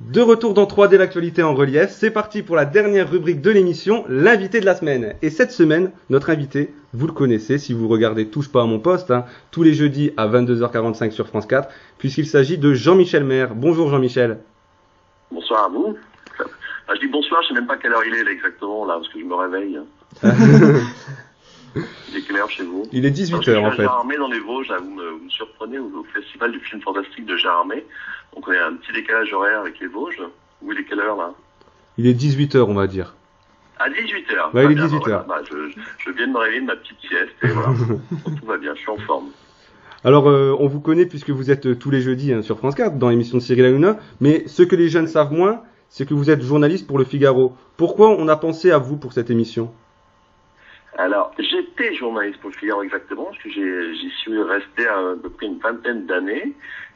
De retour dans 3D l'actualité en relief, c'est parti pour la dernière rubrique de l'émission, l'invité de la semaine. Et cette semaine, notre invité, vous le connaissez si vous regardez Touche pas à mon poste, tous les jeudis à 22h45 sur France 4, puisqu'il s'agit de Jean-Michel Maire. Bonjour Jean-Michel. Bonsoir à vous. Je dis bonsoir, je sais même pas quelle heure il est là, exactement là, parce que je me réveille. Il est quelle heure chez vous? Il est 18h en fait. Gérardmer dans les Vosges, là, vous me surprenez au festival du film fantastique de Gérardmer. Donc on a un petit décalage horaire avec les Vosges. Où il est quelle heure là? Il est 18h on va dire. À 18h. Ouais, il est 18h. Je viens de me réveiller de ma petite sieste et voilà. Donc, tout va bien, je suis en forme. Alors on vous connaît puisque vous êtes tous les jeudis sur France 4 dans l'émission de Cyril Hanouna, mais ce que les jeunes savent moins, c'est que vous êtes journaliste pour Le Figaro. Pourquoi on a pensé à vous pour cette émission? Alors, j'étais journaliste pour Le Figaro exactement, parce que j'y suis resté à peu près une vingtaine d'années,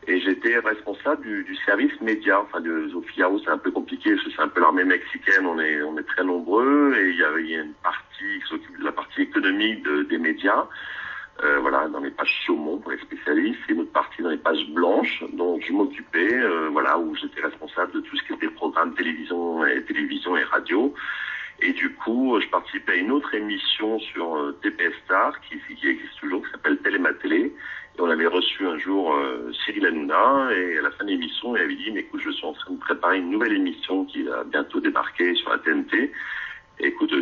et j'étais responsable du service média. Enfin, au Figaro, c'est un peu compliqué, parce que c'est un peu l'armée mexicaine, on est très nombreux, et il y a une partie qui s'occupe de la partie économique des médias, voilà, dans les pages saumon pour les spécialistes, et une autre partie dans les pages blanches, dont je m'occupais, voilà, où j'étais responsable de tout ce qui était programme télévision et radio. Et du coup, je participais à une autre émission sur TPS Star, qui existe toujours, qui s'appelle Téléma Télé. Et on avait reçu un jour Cyril Hanouna, et à la fin de l'émission, il avait dit, mais écoute, je suis en train de préparer une nouvelle émission qui va bientôt débarquer sur la TNT. Et écoute,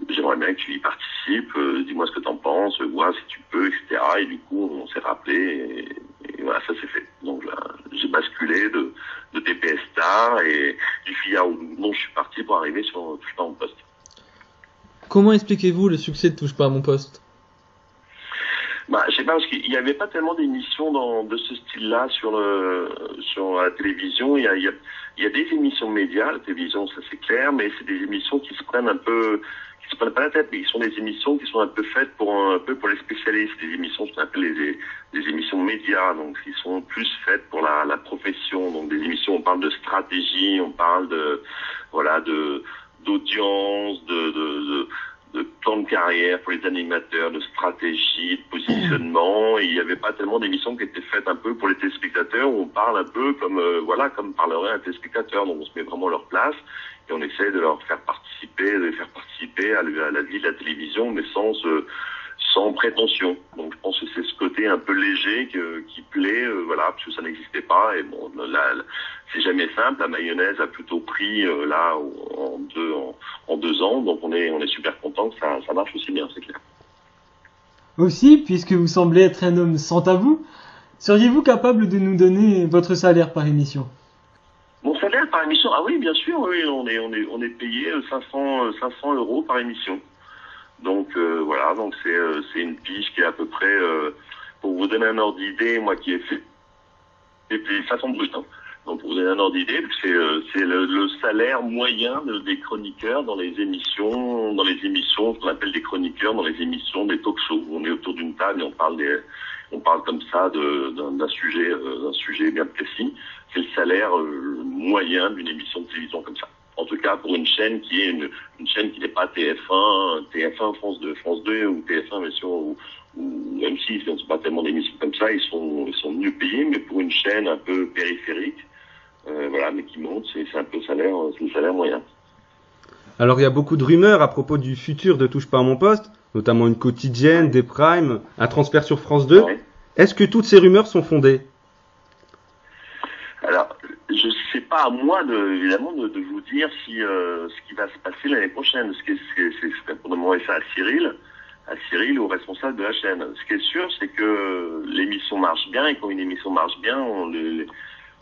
j'aimerais bien que tu y participes, dis-moi ce que t'en penses, vois si tu peux, etc. Et du coup, on s'est rappelé, et voilà, ça s'est fait. Donc là, j'ai basculé de TPS Star et du Figaro, dont je suis parti pour arriver sur Touche pas à mon poste. Comment expliquez-vous le succès de Touche pas à mon poste? Je sais pas, parce qu'il n'y avait pas tellement d'émissions de ce style-là sur la télévision. Il y a des émissions médias, la télévision, ça c'est clair, mais c'est des émissions qui se prennent pas la tête, mais qui sont des émissions qui sont un peu faites un peu pour les spécialistes, des émissions qu'on appelle des émissions médias, donc qui sont plus faites pour la profession, donc des émissions, on parle de stratégie, on parle d'audience, de plan de carrière pour les animateurs, de stratégie, de positionnement, et il n'y avait pas tellement d'émissions qui étaient faites un peu pour les téléspectateurs, où on parle un peu comme parlerait un téléspectateur, donc on se met vraiment à leur place, et on essaie de les faire participer à la vie de la télévision, mais sans prétention. Donc je pense que c'est ce côté un peu léger qui plaît, parce que ça n'existait pas, et bon, là, c'est jamais simple, la mayonnaise a plutôt pris, là, en 2 ans, donc on est super content que ça marche aussi bien, c'est clair. Aussi, puisque vous semblez être un homme sans tabou, seriez-vous capable de nous donner votre salaire par émission? Mon salaire par émission? Ah oui, bien sûr, oui, on est payé 500 € par émission. Donc voilà, donc c'est une pige qui est à peu près, pour vous donner un ordre d'idée, moi qui ai fait 500 bruts, donc pour vous donner un ordre d'idée, c'est le salaire moyen des chroniqueurs dans les émissions qu'on appelle des chroniqueurs, dans les émissions des talk-shows. On est autour d'une table et on parle comme ça d'un sujet bien précis. C'est le salaire moyen d'une émission de télévision comme ça. En tout cas, pour une chaîne qui est une chaîne qui n'est pas TF1, France 2 ou TF1, bien sûr, ou même si ce ne sont pas tellement d'émissions comme ça, ils sont mieux payés, mais pour une chaîne un peu périphérique, mais qui monte, c'est un peu le salaire moyen. Alors il y a beaucoup de rumeurs à propos du futur de Touche pas à mon poste, notamment une quotidienne, des primes, un transfert sur France 2. Ouais. Est-ce que toutes ces rumeurs sont fondées? Alors, je sais pas à moi évidemment de vous dire si ce qui va se passer l'année prochaine. C'est pour demander ça à Cyril ou au responsable de la chaîne. Ce qui est sûr, c'est que l'émission marche bien, et quand une émission marche bien,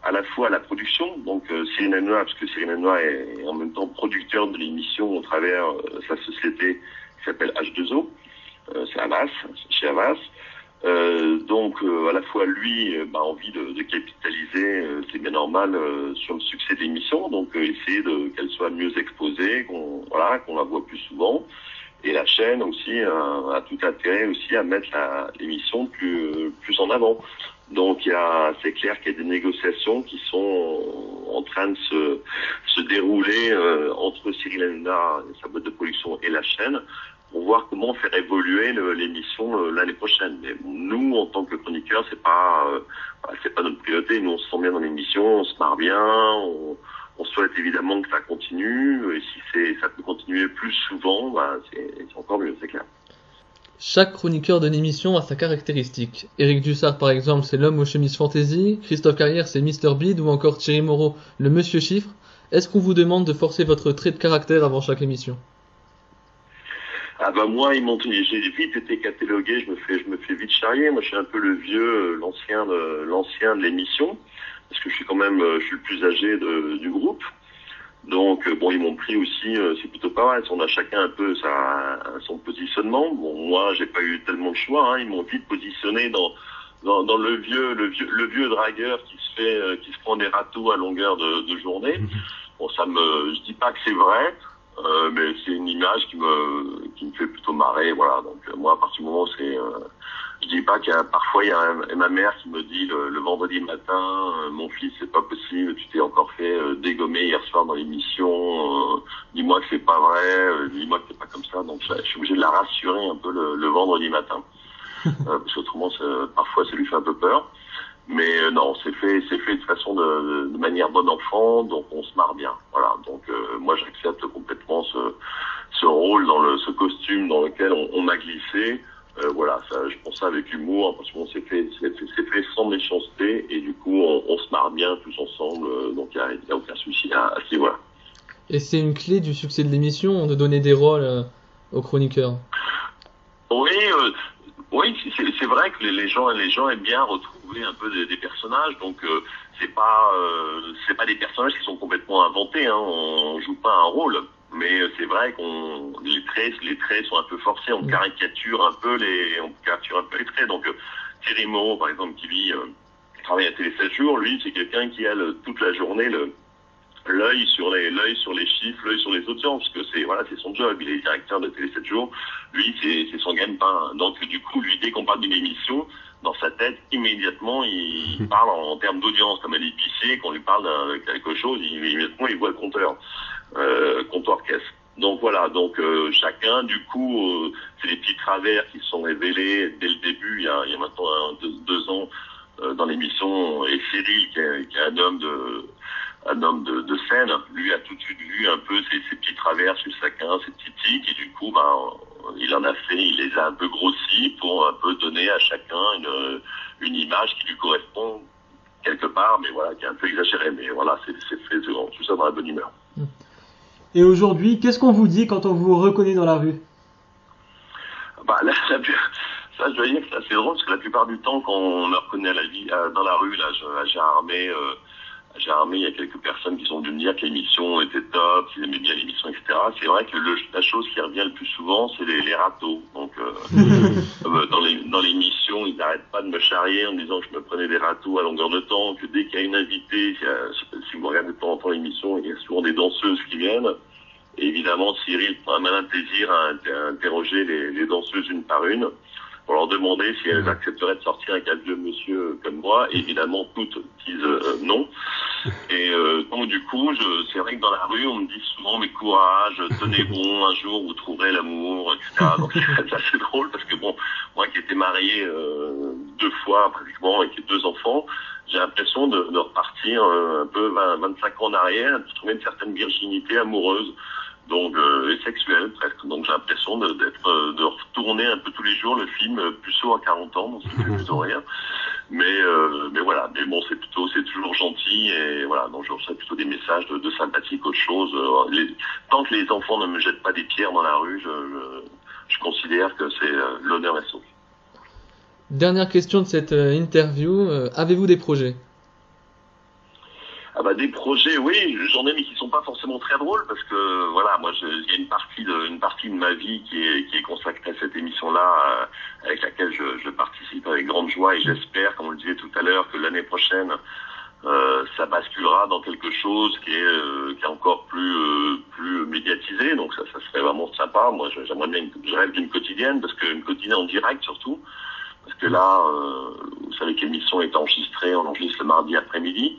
à la fois à la production, donc Cyril Hanouna, parce que Cyril Hanouna est en même temps producteur de l'émission au travers sa société qui s'appelle H2O, c'est Havas, chez Havas. Donc à la fois lui a envie de capitaliser, c'est bien normal, sur le succès de l'émission, donc essayer qu'elle soit mieux exposée, qu'on la voit plus souvent, et la chaîne aussi a tout intérêt aussi à mettre l'émission plus en avant. Donc c'est clair qu'il y a des négociations qui sont en train de se dérouler entre Cyril Hanouna, sa boîte de production, et la chaîne, pour voir comment faire évoluer l'émission l'année prochaine. Mais nous, en tant que chroniqueurs, c'est pas notre priorité. Nous, on se sent bien dans l'émission, on se marre bien, on souhaite évidemment que ça continue. Et si ça peut continuer plus souvent, c'est encore mieux, c'est clair. Chaque chroniqueur de l'émission a sa caractéristique. Éric Dussart, par exemple, c'est l'homme aux chemises fantasy, Christophe Carrière, c'est Mr Bid, ou encore Thierry Moreau, le Monsieur Chiffre. Est-ce qu'on vous demande de forcer votre trait de caractère avant chaque émission? Moi, j'ai vite été catalogué, je me fais vite charrier. Moi, je suis un peu le vieux, l'ancien de l'émission, parce que je suis le plus âgé du groupe. Donc ils m'ont pris aussi, c'est plutôt pas mal. On a chacun un peu son positionnement. Bon, moi, j'ai pas eu tellement de choix. Ils m'ont vite positionné dans le vieux dragueur qui se prend des râteaux à longueur de journée. Bon, je dis pas que c'est vrai. Mais c'est une image qui me fait plutôt marrer, voilà. Donc moi, à partir du moment où je dis pas parfois il y a ma mère qui me dit le vendredi matin, mon fils, c'est pas possible, tu t'es encore fait dégommer hier soir dans l'émission, dis-moi que c'est pas vrai, dis-moi que c'est pas comme ça. Donc je suis obligé de la rassurer un peu le vendredi matin, parce qu'autrement parfois ça lui fait un peu peur. Mais non, c'est fait de façon de manière bon enfant, donc on se marre bien. Voilà. Donc moi j'accepte complètement ce rôle ce costume dans lequel on m'a glissé. Voilà, je prends ça avec humour parce qu'on c'est fait sans méchanceté et du coup on se marre bien tous ensemble. Donc il y a aucun souci à ce niveau-là. Et c'est une clé du succès de l'émission de donner des rôles aux chroniqueurs. Oui, c'est vrai que les gens aiment bien retrouver un peu des personnages, donc c'est pas des personnages qui sont complètement inventés, on joue pas un rôle, mais c'est vrai qu'on les traits sont un peu forcés, on caricature un peu les traits. Donc Thierry Moreau par exemple qui travaille à Télé 7 jours, lui c'est quelqu'un qui a toute la journée l'œil sur les chiffres, l'œil sur les audiences, parce que c'est son job, il est directeur de Télé 7 jours, lui c'est son gagne-pain. Donc du coup, lui, dès qu'on parle d'une émission, dans sa tête, immédiatement, il parle en termes d'audience, comme à l'épicier, quand on lui parle de quelque chose, immédiatement il voit le comptoir caisse. Donc voilà, chacun, du coup, c'est les petits travers qui se sont révélés dès le début, il y a maintenant 2 ans, dans l'émission, et Cyril, qui est un homme de scène, lui a tout de suite vu un peu ses petits travers sur chacun, ses petits tics, et du coup, il les a un peu grossis pour un peu donner à chacun une image qui lui correspond quelque part, mais voilà, qui est un peu exagérée, mais voilà, c'est fait tout ça dans la bonne humeur. Et aujourd'hui, qu'est-ce qu'on vous dit quand on vous reconnaît dans la rue? Ça, je dois dire que c'est assez drôle, parce que la plupart du temps, quand on me reconnaît dans la rue, là, à Gérardmer, il y a quelques personnes qui sont venues me dire que l'émission était top, qu'ils aimaient bien l'émission, etc. C'est vrai que la chose qui revient le plus souvent, c'est les râteaux. Donc, dans l'émission, ils n'arrêtent pas de me charrier en me disant que je me prenais des râteaux à longueur de temps, que dès qu'il y a une invitée, si vous regardez de temps en temps l'émission, il y a souvent des danseuses qui viennent. Et évidemment, Cyril prend un malin plaisir à interroger les danseuses une par une, pour leur demander si elles accepteraient de sortir avec un vieux monsieur comme moi. Évidemment, toutes disent non. Et donc du coup, c'est vrai que dans la rue, on me dit souvent mais courage, tenez bon, un jour vous trouverez l'amour, etc. Donc c'est assez drôle parce que bon, moi qui étais marié 2 fois pratiquement avec 2 enfants, j'ai l'impression de repartir un peu 25 ans en arrière, de trouver une certaine virginité amoureuse. Donc et sexuelle presque. Donc j'ai l'impression de retourner un peu tous les jours le film Puceau à 40 ans, donc c'est plutôt rien. Mais voilà, mais bon c'est toujours gentil et voilà, donc je reçois plutôt des messages de sympathie qu'autre chose. Tant que les enfants ne me jettent pas des pierres dans la rue, je considère que c'est l'honneur est sauf. Dernière question de cette interview, avez-vous des projets? Des projets, oui, j'en ai, mais qui sont pas forcément très drôles parce que voilà, moi, il y a une partie de ma vie qui est consacrée à cette émission-là, avec laquelle je participe avec grande joie et j'espère, comme on le disait tout à l'heure, que l'année prochaine, ça basculera dans quelque chose qui est encore plus médiatisé. Donc ça serait vraiment sympa. Moi, j'aimerais bien, je rêve d'une quotidienne parce qu'une quotidienne en direct surtout, parce que là, vous savez que l'émission est enregistrée, on enregistre le mardi après-midi.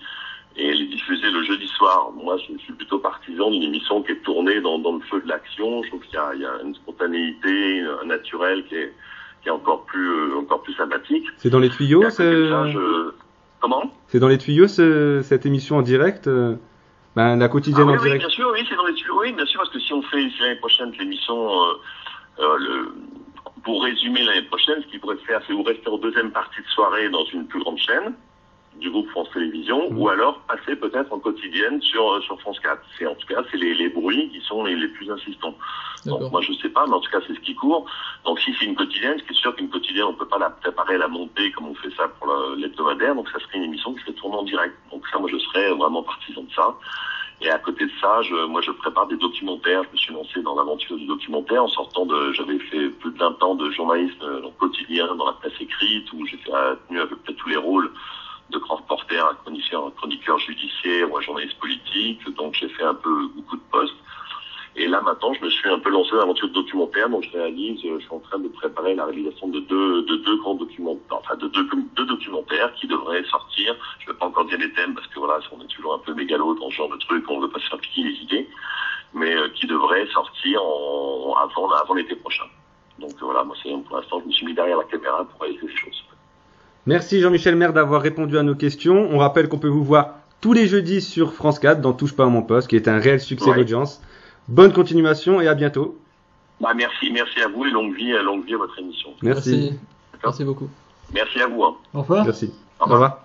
Et elle est diffusée le jeudi soir. soir. Moi, je suis plutôt partisan d'une émission qui est tournée dans le feu de l'action. Je trouve qu'il y a une spontanéité, un naturel qui est encore plus sympathique. C'est dans les tuyaux, Comment? C'est dans les tuyaux, cette émission en direct, la quotidienne en oui, direct. Bien sûr, oui, c'est dans les tuyaux. Oui, bien sûr, parce que si on fait l'année prochaine l'émission, pour résumer l'année prochaine, ce qu'il pourrait se faire, c'est vous rester en deuxième partie de soirée dans une plus grande chaîne du groupe France Télévisions, ou alors passer peut-être en quotidienne sur France 4. En tout cas, c'est les bruits qui sont les plus insistants. Donc moi je sais pas, mais en tout cas c'est ce qui court. Donc si c'est une quotidienne, ce qui est sûr qu'une quotidienne, on peut pas la préparer, la monter comme on fait ça pour l'hebdomadaire, donc ça serait une émission qui serait tournée en direct. Donc ça, moi je serais vraiment partisan de ça. Et à côté de ça, moi je prépare des documentaires. Je me suis lancé dans l'aventure du documentaire j'avais fait plus de 20 ans de journalisme quotidien dans la presse écrite, où j'ai tenu à peu près tous les rôles de grand reporter, à chroniqueur judiciaire ou à journaliste politique. Donc j'ai fait beaucoup de postes. Et là maintenant, je me suis un peu lancé dans l'aventure de documentaire. Donc je suis en train de préparer la réalisation de deux grands documentaires, enfin de deux documentaires qui devraient sortir. Je ne vais pas encore dire les thèmes parce que voilà, on est toujours un peu mégalo dans ce genre de truc, on ne veut pas se faire piquer les idées, mais qui devraient sortir avant l'été prochain. Donc voilà, moi pour l'instant, je me suis mis derrière la caméra pour réaliser ces choses. Merci Jean-Michel Maire d'avoir répondu à nos questions. On rappelle qu'on peut vous voir tous les jeudis sur France 4 dans Touche pas à mon poste, qui est un réel succès d'audience. Bonne continuation et à bientôt. Merci à vous et longue vie à votre émission. Merci Merci beaucoup. Merci à vous. Au revoir. Merci. Au revoir.